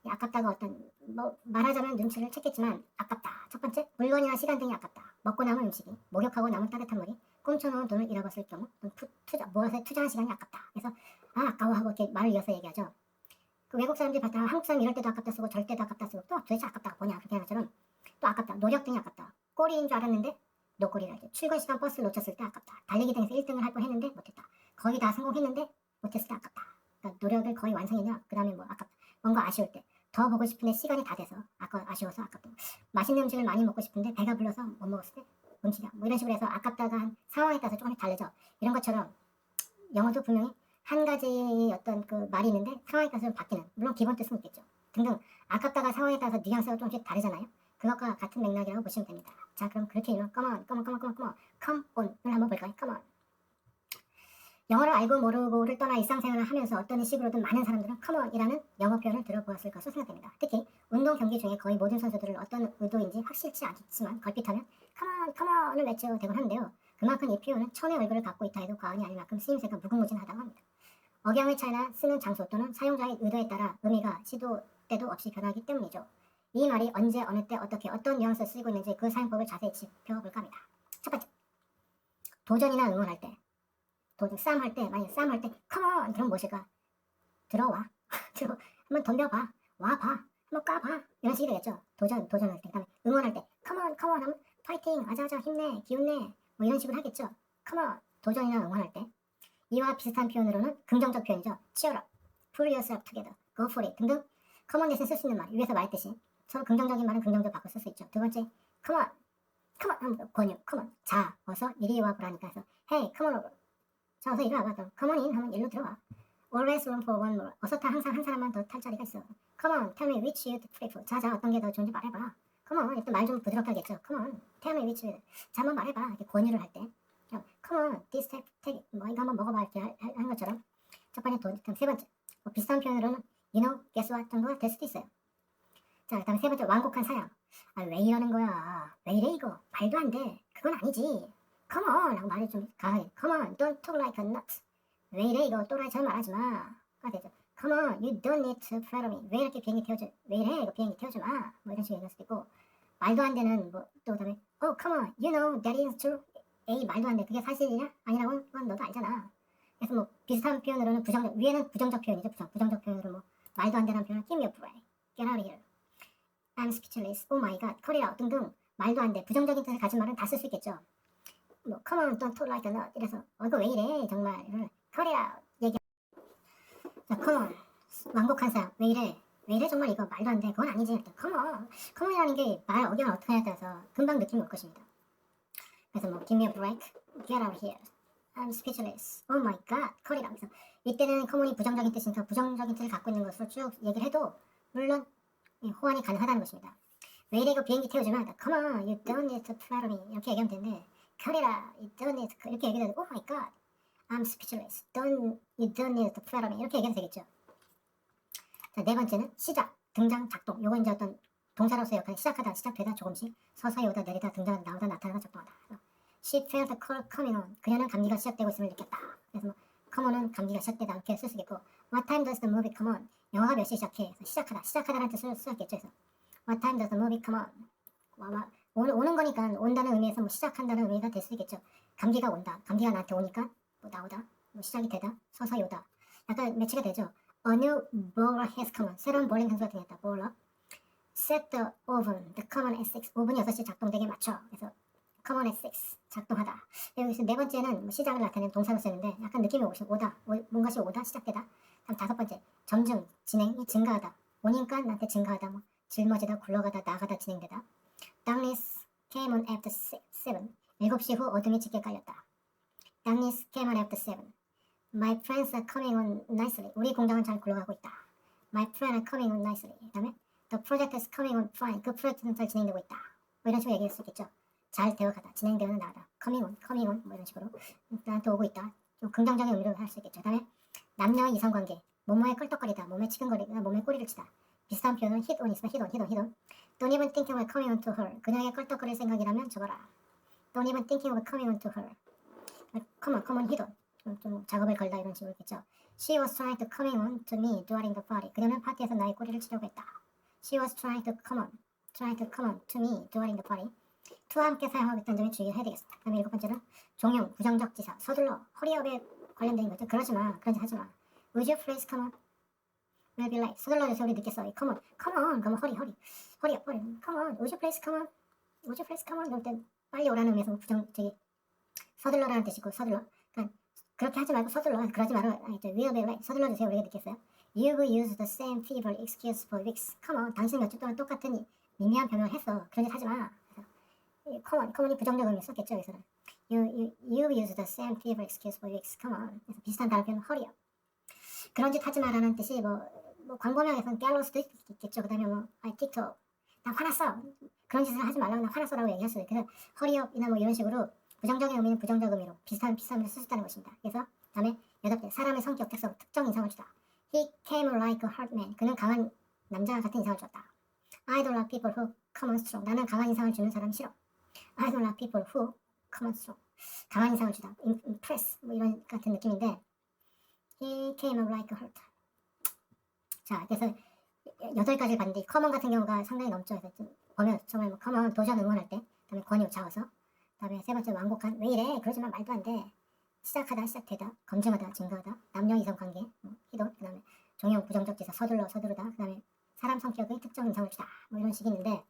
B: 이 아깝다가 어떤 뭐 말하자면 눈치를 챘겠지만 아깝다. 첫 번째 물건이나 시간 등이 아깝다. 먹고 남은 음식이, 목욕하고 남은 따뜻한 물이, 꼼쳐놓은 돈을 잃어버렸을 경우 모아서 투자한 시간이 아깝다. 그래서 아까워하고 이렇게 말을 이어서 얘기하죠. 그 외국 사람들이 봤다 한국 사람 이럴 때도 아깝다 쓰고 절 때도 아깝다 쓰고 또 도대체 아깝다가 뭐냐 그렇게 하는 것처럼 또 아깝다. 노력 등이 아깝다. 꼴인 줄 알았는데 노꼴이라. 출근 시간 버스를 놓쳤을 때 아깝다. 달리기 등에서 1등을 할 뻔했는데 못했다. 거의 다 성공했는데 못했을 때 아깝다. 그러니까 노력을 거의 완성했냐 그 다음에 뭐 아깝다. 뭔가 아쉬울 때 더 보고 싶은데 시간이 다 돼서 아쉬워서 아깝다. 맛있는 음식을 많이 먹고 싶은데 배가 불러서 못 먹었을 때 음식이야. 뭐 이런 식으로 해서 아깝다가 한 상황에 따라서 조금씩 다르죠. 이런 것처럼 영어도 분명히 한 가지 어떤 그 말이 있는데 상황에 따라서 바뀌는 물론 기본 뜻은 있겠죠. 등등 아깝다가 상황에 따라서 뉘앙스가 조금씩 다르잖아요. 그것과 같은 맥락이라고 보시면 됩니다. 자 그럼 그렇게 읽으면 come on을 한번 볼까요? come on. 영어를 알고 모르고를 떠나 일상생활을 하면서 어떤 식으로든 많은 사람들은 come on이라는 영어 표현을 들어보았을 것으로 생각됩니다. 특히 운동 경기 중에 거의 모든 선수들을 어떤 의도인지 확실치 않지만 걸핏하면 come on을 외쳐대곤 하는데요. 그만큼 이 표현은 천의 얼굴을 갖고 있다 해도 과언이 아닐 만큼 쓰임새가 무궁무진하다고 합니다. 억양의 차이나 쓰는 장소 또는 사용자의 의도에 따라 의미가 시도 때도 없이 변하기 때문이죠. 이 말이 언제 어느 때 어떻게 어떤 뉘앙스를 쓰이고 있는지 그 사용법을 자세히 짚어볼까 합니다. 첫 번째, 도전이나 응원할 때 싸움할 때 만약 싸움할 때 come on 그럼 무엇일까? 들어와 한번 덤벼봐 와봐 한번 까봐 이런 식이 되겠죠. 도전할 때 그다음에 응원할 때 come on 하면 파이팅 아자아자 힘내 기운내 뭐 이런 식으로 하겠죠. come on 도전이나 응원할 때 이와 비슷한 표현으로는 긍정적 표현이죠. cheer up, pull yourself together, go for it 등등 come on 대신 쓸 수 있는 말 위에서 말했듯이 서로 긍정적인 말은 긍정적으로 바꿔 쓸 수 있죠. 두 번째 come on 하면 권유 come on 자 어서 이리 와보라니까 해서 hey come on over 자 어서 이리 와봐. come on in 하면 일로 들어와. always room for one more 어서 타 항상 한 사람만 더 탈 자리가 있어. come on tell me which you prefer 자자 어떤 게 더 좋은지 말해봐. come on 일단 말 좀 부드럽게 하겠죠. come on tell me which 자 한번 말해봐. 이렇게 권유를 할 때 come on this take 뭐 이거 한번 먹어봐 이렇게 하는 것처럼 첫 번째 세 번째 뭐 비슷한 표현으로는 you know guess what 정도가 될 수도 있어요. 자 그다음에 세 번째 완곡한 사양. 왜 이러는 거야 왜 이래 이거 말도 안 돼 그건 아니지 come on 라고 말을 좀 강하게 come on don't talk like a nut 왜 이래 이거 또라이처럼 말하지 마가 되죠. come on you don't need to follow me 왜 이렇게 비행기 태워줘 왜 이래 이거 비행기 태워줘 마 뭐 이런 식으로 얘기할 수도 있고 말도 안 되는 뭐 또 그다음에 oh come on you know that is true 에이 말도 안 돼 그게 사실이냐 아니라고 건 너도 알잖아. 그래서 뭐 비슷한 표현으로는 위에는 부정적 표현이죠. 부정적 표현으로 뭐 말도 안 되는 표현은 give me a break get out of here I'm speechless oh my god cut it out 등등 말도 안 돼 부정적인 뜻을 가진 말은 다 쓸 수 있겠죠. 뭐 come on don't talk like a nut 이래서 이거 왜 이래 정말 cut it out 얘기 자 come on 완곡한 사양 왜 이래 정말 이거 말도 안 돼 그건 아니지 come on이라는 게 말 억양을 어떻게 하냐에 따라서 금방 느낌이 올 것입니다. 그래서 뭐 give me a break get out here I'm speechless oh my god cut it out 그래서 이때는 come on이 부정적인 뜻이니까 부정적인 뜻을 갖고 있는 것으로 쭉 얘기를 해도 물론 호환이 가능하다는 것입니다. 왜 이래 이거 비행기 태워주면 come on you don't need to follow me 이렇게 얘기하면 되는데 cut it out you don't need to 이렇게 얘기해도 oh my god I'm speechless you don't need to follow me 이렇게 얘기해도 되겠죠. 자, 네 번째는 시작 등장 작동 요거 이제 어떤 동사로서의 역할이 시작하다 시작되다 조금씩 서서히 오다 내리다 등장하다 나오다 나타나다 작동하다. She felt the cold coming on 그녀는 감기가 시작되고 있음을 느꼈다. 그래서 뭐 come on은 감기가 시작되다 이렇게 쓸 수 있겠고 what time does the movie come on 영화가 몇 시에 시작해 시작하다라는 뜻을 쓰였겠죠. 그래서 what time does the movie come on 오는 거니까 온다는 의미에서 뭐 시작한다는 의미가 될 수 있겠죠. 감기가 온다 감기가 나한테 오니까 뭐 나오다 뭐 시작이 되다 서서히 오다 약간 매치가 되죠. A new bowler has come on 새로운 볼링 선수가 등장했다. bowler set the oven the come on at 6 오븐이 6시 작동되게 맞춰. 그래서 come on at 6 작동하다. 여기서 네 번째는 뭐 시작을 나타내는 동사로 쓰는데 약간 느낌이 오다 뭔가시 오다 시작되다. 다음 다섯 번째 점점 진행이 증가하다 오니까 나한테 증가하다 뭐 짊어지다 굴러가다 나가다 진행되다. Darkness came on after 7 7시 후 어둠이 짙게 깔렸다. Darkness came on after 7 My friends are coming on nicely 우리 공장은 잘 굴러가고 있다. My friends are coming on nicely 그 다음에 The project is coming on fine 그 프로젝트는 잘 진행되고 있다. 뭐 이런 식으로 얘기할 수 있겠죠. 잘 되어가다 진행되어 나가다 coming on 뭐 이런 식으로 나한테 오고 있다. 좀 긍정적인 의미로 할 수 있겠죠. 그 다음에 남녀의 이성관계 몸에 껄떡거리다 몸에 치근거리다 몸에 꼬리를 치다 비슷한 표현은 hit on 있으면 hit on Don't even think of coming on to her 그녀에게 껄떡거릴 생각이라면 접어라. Don't even thinking of coming on to her come on hit on 좀 작업을 걸다 이런 식으로 있겠죠. She was trying to coming on to me during the party 그녀는 파티에서 나의 꼬리를 치려고 했다. She was trying to come on to me during the party to와 함께 사용하고 있다는 점에 주의를 해야 되겠습니다. 그다음에 7번째는 종용, 부정적 지사, 서둘러, 허리업에 관련된 거죠. 그러지 마, 그런 짓 하지 마. Would you please come on? We'll be late. 서둘러줘서 우리 늦겠어. Come on, 그러면 허리업. Come on, would you please come on? Would you please come on? 이럴 때 빨리 오라는 의미에서 서둘러라는 뜻이고, 서둘러. 그러니까 그렇게 하지 말고 서둘러. 그러지 말아. We'll be late. 서둘러주세요. 우리가 늦겠어요. You've used the same feeble excuse for weeks. Come on, 당신 몇 주 동안 똑같은 미미한 변명을 했어. 그런 짓 하지 마. comeon이 부정적 의미 썼겠죠. 여기서는. You've used the same feeble excuse for weeks. Come on. 그래서 비슷한 단어 표현 허리업. 그런 짓 하지 마라는 뜻이 뭐 광범위하게선 깨알 수도 있겠죠. 그 다음에 틱톡. 나 화났어. 그런 짓을 하지 말라고 나 화났어라고 얘기할 수도 있고, 그래서 허리업이나 뭐 이런 식으로 부정적인 의미는 부정적 의미로 비슷한 의미를 쓸 수 있다는 것입니다. 그래서 다음에 8개. 사람의 성격, 특성, 특정 인상을 주다. He came like a hard man. 그는 강한 남자 같은 인상을 주었다. I don't like people who come on strong. 나는 강한 인상을 주는 사람 싫어. I don't like people who come on strong. 강한 인상을 주다. impress. 뭐 이런 같은 느낌인데, He came up like a hurt. 자, 그래서 8가지를 봤는데 come on 같은 경우가 상당히 넘죠. 그래서 좀 보면 정말 뭐 come on 도전 응원할 때, 그다음에 권유 자어서, 그다음에 세 번째 완곡한 왜 이래 그러지 마 말도 안 돼. 시작하다 시작되다 검증하다 증거하다 남녀 이성 관계 희도, 그다음에 종용 부정적 지사 서두르다, 그다음에 사람 성격의 특정 인상을 주다 뭐 이런 식이 있는데,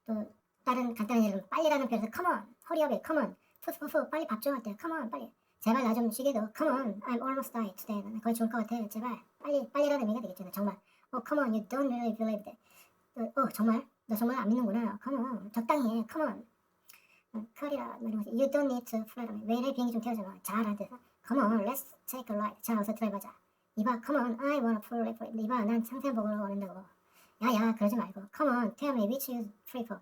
B: 또 다른 간단한 예를 들면 빨리라는 표현에서 come on 허리업에 come on 푸푸푸 빨리 밥 좀 할 때 come on 빨리 제발 나 좀 쉬게 도 come on I'm almost died today. 나는 거의 죽을 것 같아. 제발 빨리라는 의미가 되겠죠. 정말 come on you don't really believe that. 정말 너 정말 안 믿는구나. come on 적당히 해. come on 커리라 이러면서 you don't need to fly. 왜 이래 비행기 좀 태워줘. 잘한테 come on let's take a ride. 자 어서 드라이브하자. 이봐 come on I wanna fly. 이봐 난 상세 보러 원한다고. 야야 그러지 말고 come on tell me which you prefer.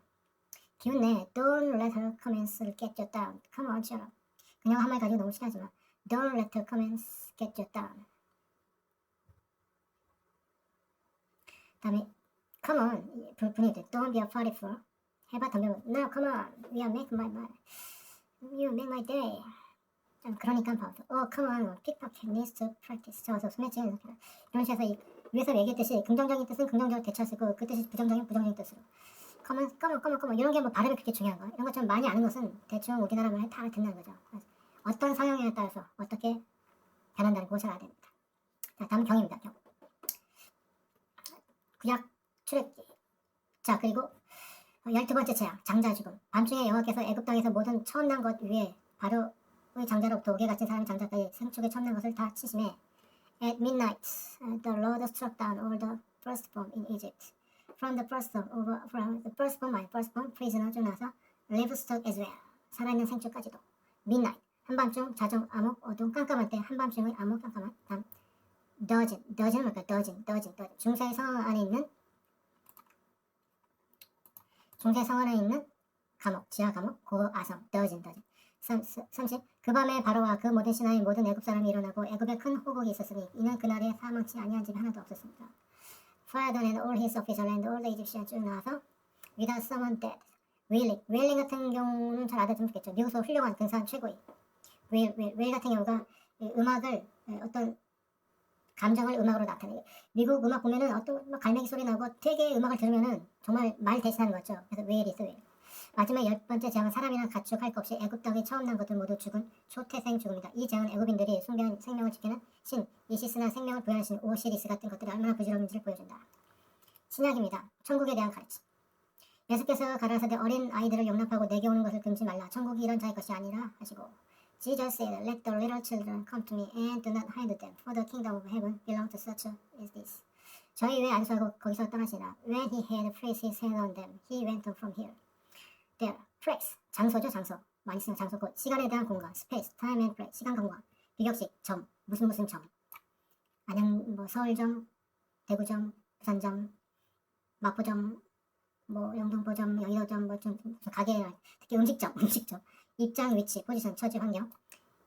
B: 기운내 don't let her comments를 get you down. come on shut up. 그냥 한 말 가지고 너무 신하지 마. don't let her comments get you down. 다음에 come on 분위기 don't be a party fool. 해봐 덤벼. Now come on, we are make my mind. You make my day. 그러니까 봐도. come on, pickpocket needs to practice. 저어서 소매치 이런 식으로 위에서 얘기했듯이 긍정적인 뜻은 긍정적으로 대처하시고 그 뜻이 부정적인 뜻으로. come on 이런 게 뭐 발음이 그렇게 중요한 거. 이런 것처럼 많이 아는 것은 대충 우리나라 말에 다 듣는 거죠. 어떤 성향에 따라서 어떻게 변한다는 걸 잘 알아야 됩니다. 자, 다음 경입니다. 경. 구약 출애굽기. 자 그리고 12번째 재앙, 장자 죽음. 밤중에 여호와께서 애굽 땅에서 모든 처음 난 것 위에 바로의 장자로부터 옥에 갇힌 사람의 장자까지 생축에 처음 난 것을 다 치심해. At midnight, the Lord struck down all the firstborn in Egypt. From the firstborn prisoner 중 나서 livestock as well. 살아있는 생축까지도. Midnight, 한밤중 자정 암흑 어두운 깜깜한 때 한밤중의 암흑 깜깜한 밤. dozen은 뭘까? dozen. 중세 성원 안에 있는 감옥, 지하 감옥, 고아성, dozen. 30. 그 밤에 바로와 그 모든 신하의 모든 애굽 사람이 일어나고 애굽에 큰 호곡이 있었으니 이는 그날에 사망치 아니한 집이 하나도 없었습니다. Pharaoh and all his officials and all the Egyptians 쭉 나와서 without someone dead. 웨일링 같은 경우는 잘 알아두면 좋겠죠. 미국에서 훌륭한 근사한 최고의 웨일 같은 경우가 음악을 어떤 감정을 음악으로 나타내요. 미국 음악 보면은 어떤 갈매기 소리 나고 되게 음악을 들으면은 정말 말 대신하는 거죠. 그래서 웨일이 있어요. 마지막 10번째 재앙은 사람이나 가축 할 것 없이 애굽 땅에 처음 난 것들 모두 죽은 초태생 죽음이다. 이 재앙은 애굽인들이 숭배한 생명을 지키는 신 이시스나 생명을 부여하는 신 오시리스 같은 것들이 얼마나 부질없는지를 보여준다. 신약입니다. 천국에 대한 가르침. 예수께서 가라사대 어린 아이들을 용납하고 내게 오는 것을 금지 말라. 천국이 이런 자의 것이 아니라 하시고 Jesus said, let the little children come to me and do not hide them, for the kingdom of heaven belongs to such as this. 저희 왜 안수하고 거기서 떠나시나? When he had placed his hand on them, he went on from here. There, place, 장소죠, 장소. 많이 쓰는 장소, 곧 시간에 대한 공간, space, time and place, 시간 공간, 비격식, 점, 무슨 점. 안양, 서울점, 대구점, 부산점, 마포점, 영등포점, 여의도점, 좀 가게, 특히 음식점. 입장, 위치, 포지션, 처지, 환경.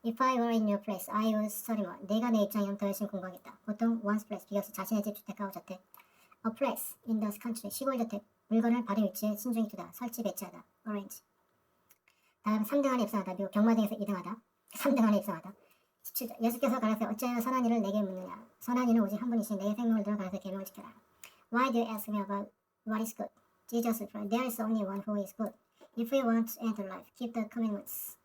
B: If I were in your place, I would study more. 내가 내 입장이면 더 열심히 공부하겠다. 보통 one's place, 비교수 자신의 집, 주택가와 저택. A place in the country, 시골 저택. 물건을 바른 위치에 신중히 두다. 설치, 배치하다. Arrange. 다음 3등 안에 입성하다. 미국 경마등에서 2등하다. 3등 안에 입성하다. 17절. 예수께서 가라사대 어찌하여 선한 일을 내게 묻느냐. 선한 이는 오직 한 분이신 내게 생명을 들어 가라사대 계명을 지켜라. Why do you ask me about what is good? Jesus replied, there is only one who is good. If we want to end life, keep the commandments.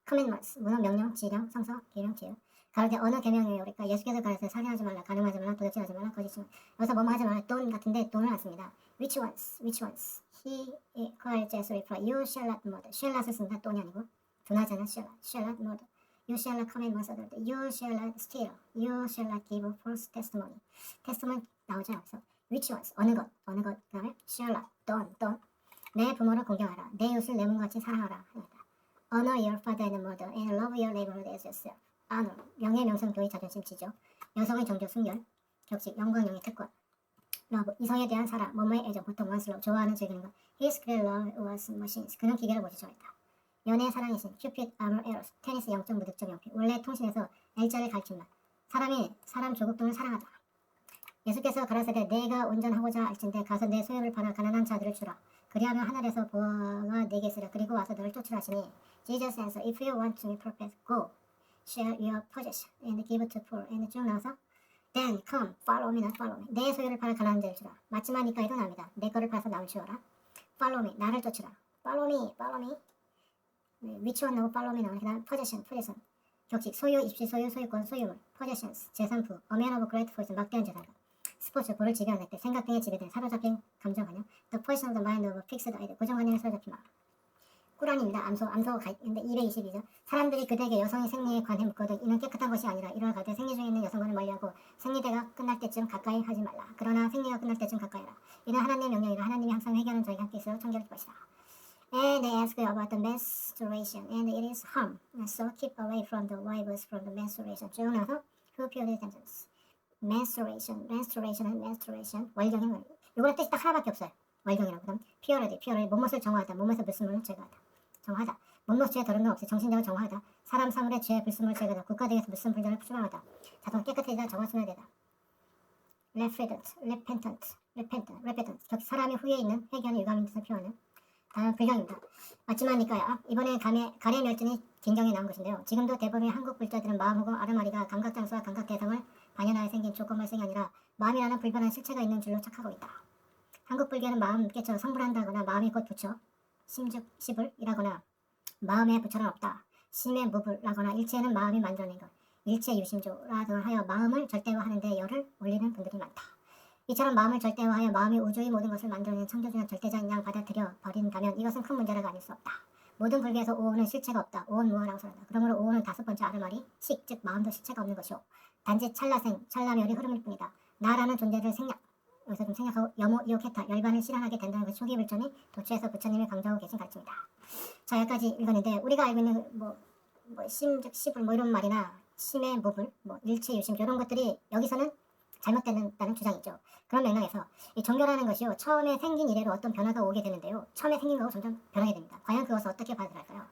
B: commandments, 문헌, 명령, 지령, 성서, 계명, 제요. 가로되 어느 계명이에요? 그러니까 예수께서 가라사대 살인하지 말라, 간음하지 말라, 도둑질하지 말라, 거짓말. 여기서 뭐뭐 하지 말라, 돈 같은데 돈을 안 씁니다. Which ones? Which ones? He called Jesus reply, you shall not murder. shall not을 쓴다, 돈이 아니고. 분하잖아, shall not murder. You shall not commit adultery. You shall not steal. You shall not give false testimony. testimony 나오죠. 그래서 which ones? 어느 것, 그다음에 shall not, 돈. 내 부모를 공경하라. 내 이웃을 내 몸같이 사랑하라. Honor your father and mother and love your neighbor as yourself. honor, 명예, 명성, 교의, 자존심, 지적. 여성의 정조, 순결. 격식, 영광, 영예, 특권. love, 이성에 대한 사랑, 뭐뭐의 애정, 보통 one's love, 좋아하는, 즐기는 것. His great love was machines. 그는 기계를 모두 좋아했다. 연애의 사랑의 신, Cupid, armor, eros. 테니스, 영적, 무득점, 영필. 원래 통신에서 L자를 가리킨 말. 사람이 사람 조국 등을 사랑하다. 예수께서 가라사대 내가 온전하고자 할진대 가서 내 소유를 팔아 가난한 자들을 주라. 그리하면 하늘에서 보아가 내게 있으라. 그리고 와서 너를 쫓으라 하시니 Jesus answered, If you want to be perfect, go, share your possession, and give it to poor. and 쭉 나와서 Then come, follow me, not follow me. 내 소유를 팔아 가난한 자를 주라. 마지막 니까지도 나옵니다. 내 거를 팔아서 남을 주어라. Follow me, 나를 쫓으라. Follow me. Which one no follow me 나오니 그다음 possession. 격식, 소유, 입시, 소유, 소유권, 소유물. possessions, 재산부. A man of great fortune, 막대한 재산가. 스포츠, 볼을 지배할 때 생각 등에 지배된 사로잡힌 감정관념. The position of the mind of fixed idea, 고정관념에 사로잡힌 마음. 꾸란입니다. 암소가 가있는데 222죠. 사람들이 그대에게 여성의 생리에 관해 묻거든 이는 깨끗한 것이 아니라 이러한 가되 생리 중에 있는 여성과는 멀리하고 생리대가 끝날 때쯤 가까이 하지 말라. 그러나 생리가 끝날 때쯤 가까이 하라. 이는 하나님의 명령이라. 하나님이 항상 회개하는 자에게 함께 있어 청결할 것이다. And they ask you about the menstruation, and it is harm. So keep away from the wives from the menstruation. 쭉 나서 who purely themselves. menstruation, 월경인 이거랑 뜻이 딱 하나밖에 없어요. 월경이라고. 그다음 purity, 몸못을 정화하다, 몸에서 불순물을 제거하다. 정화하다. 몸못 죄 더러움은 없이 정신적으로 정화하다. 사람 사물의 죄 불순물을 제거하다. 국가 등에서 불순 불전을 추방하다. 자동 깨끗해지다. 정화 순회되다. repentant, 사람의 후에 있는 회개하는 유감인 뜻을 표하는. 다음 불경입니다. 마지막이니까요. 이번에 가래 멸전이 긴경에 나온 것인데요. 지금도 대부분의 한국 불자들은 마음 혹은 아르마리가 감각 장소와 감각 대상을 반연하여 생긴 조건 발생이 아니라 마음이라는 불변한 실체가 있는 줄로 착하고 있다. 한국 불교는 마음 깨쳐 성불한다거나 마음이 곧 부처, 심즉 시불이라거나 마음에 부처는 없다. 심에 무불라거나 일체는 마음이 만들어낸 것, 일체 유심조라거나 하여 마음을 절대화하는데 열을 올리는 분들이 많다. 이처럼 마음을 절대화하여 마음이 우주의 모든 것을 만들어낸 창조주나 절대자인 양 받아들여 버린다면 이것은 큰 문제라가 아닐 수 없다. 모든 불교에서 오온은 실체가 없다. 오온 무아라고 설한다. 그러므로 오온은 다섯 번째 아르마리, 식, 즉 마음도 실체가 없는 것이오. 단지 찰나멸이 흐름일 뿐이다. 나라는 존재를 여기서 좀 생략하고 여모, 이옥해타, 열반을 실현하게 된다는 그 초기 불전이 도처에서 부처님이 강조하고 계신 가르침이다. 자, 여기까지 읽었는데 우리가 알고 있는 심, 즉 시불 이런 말이나 심의 무불, 일체 유심 이런 것들이 여기서는 잘못된다는 주장이죠. 그런 맥락에서 이 종교라는 것이요 처음에 생긴 이래로 어떤 변화가 오게 되는데요. 처음에 생긴 거고 점점 변하게 됩니다. 과연 그것을 어떻게 받아들일까요?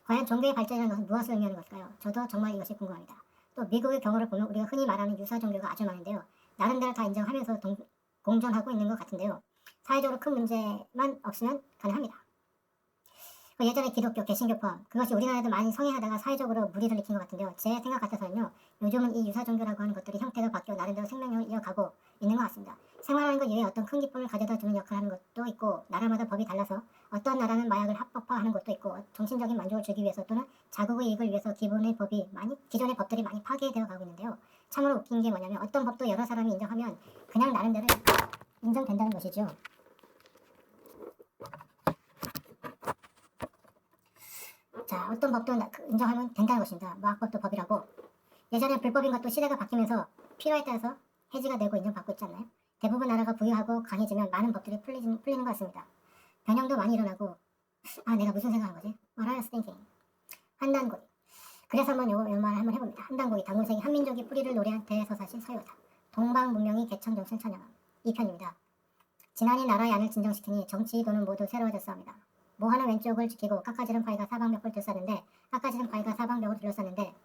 B: 과연 종교의 발전이라는 것은 무엇을 의미하는 것일까요? 저도 정말 이것이 궁금합니다. 또 미국의 경우를 보면 우리가 흔히 말하는 유사 종교가 아주 많은데요. 나름대로 다 인정하면서 공존하고 있는 것 같은데요. 사회적으로 큰 문제만 없으면 가능합니다. 예전에 기독교, 개신교 포함 그것이 우리나라에도 많이 성행하다가 사회적으로 무리를 일으킨 것 같은데요. 제 생각 같아서는요. 요즘은 이 유사 종교라고 하는 것들이 형태가 바뀌어 나름대로 생명력을 이어가고 있는 것 같습니다. 생활하는 것 이외에 어떤 큰 기쁨을 가져다 주는 역할을 하는 것도 있고 나라마다 법이 달라서 어떤 나라는 마약을 합법화하는 것도 있고 정신적인 만족을 주기 위해서 또는 자국의 이익을 위해서 기존의 법들이 많이 파괴되어 가고 있는데요. 참으로 웃긴 게 뭐냐면 어떤 법도 여러 사람이 인정하면 그냥 나름대로 인정된다는 것이죠. 자, 어떤 법도 인정하면 된다는 것입니다. 마약법도 법이라고. 예전에 불법인 것도 시대가 바뀌면서 필요에 따라서 해지가 되고 인정받고 있지 않나요? 대부분 나라가 부유하고 강해지면 많은 법들이 풀리는 것 같습니다. 변형도 많이 일어나고 내가 무슨 생각한 거지? What I was thinking. 한단고기. 그래서 한번 요 말 한번 해봅니다. 한단고기. 당군생이 한민족이 뿌리를 노래한 대서사시 서요다. 동방문명이 개천정신 찬양함. 2편입니다. 지난이 나라의 안을 진정시키니 정치, 돈은 모두 새로워졌사옵니다. 모하는 왼쪽을 지키고 깎아지른 바위가 사방벽을 둘러쌌는데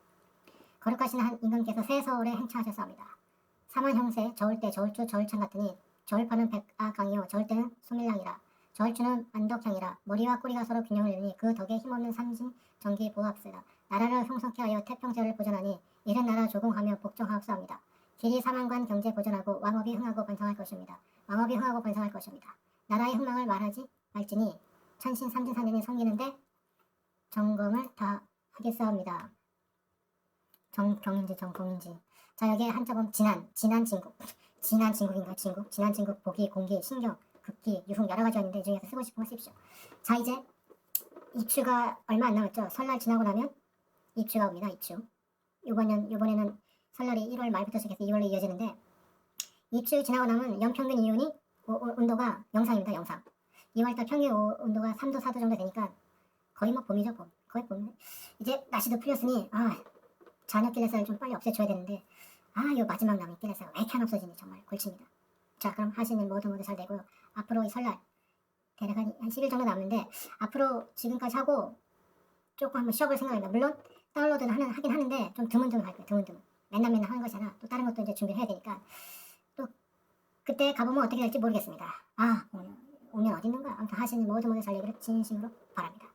B: 거룩하신 한 임금께서 새 서울에 행차하셨사옵니다. 삼한형세, 저울대, 저울주, 저울창 같으니 저울파는 백아강이요 저울대는 소밀랑이라 저울주는 안덕향이라 머리와 꼬리가 서로 균형을 이루니 그 덕에 힘없는 삼신 정기 보호합세다. 나라를 형성케 하여 태평제를 보존하니 이른 나라 조공하며 복종하옵사옵니다. 길이 사만관 경제 보존하고 왕업이 흥하고 번성할 것입니다. 나라의 흥망을 말지니 천신 삼진사년이 섬기는데 점검을 다 하겠사옵니다. 정경인지 정공인지. 자, 여기에 한자 보면 진한진국. 진한진국인가 진국? 진한진국 보기, 공기, 신경, 극기, 유흥 여러 가지가 있는데 이 중에서 쓰고 싶은 거 쓰십시오. 자, 이제 입추가 얼마 안 남았죠. 설날 지나고 나면 입추가 옵니다. 입추. 요번에는 설날이 1월 말부터 시작해서 2월로 이어지는데 입추 지나고 나면 연평균 기온이 온도가 영상입니다. 영상. 2월달 평균 온도가 3도 4도 정도 되니까 거의 뭐 봄이죠. 봄. 거의 봄. 이제 날씨도 풀렸으니 잔여 끼레살 좀 빨리 없애줘야 되는데 요 마지막 남은 끼레살 왜 이렇게 안 없어지니 정말 골칩니다. 자, 그럼 하시는 일 모두 잘 되고요. 앞으로 이 설날 대략 한 10일 정도 남는데 앞으로 지금까지 하고 조금 한번 쉬어볼 생각입니다. 물론 다운로드는 하긴 하는데 좀 드문드문 할 거예요. 드문드문. 맨날 하는 것이잖아. 또 다른 것도 이제 준비를 해야 되니까 또 그때 가보면 어떻게 될지 모르겠습니다. 오늘 어디 있는가? 아무튼 하시는 모두 잘 되기를 진심으로 바랍니다.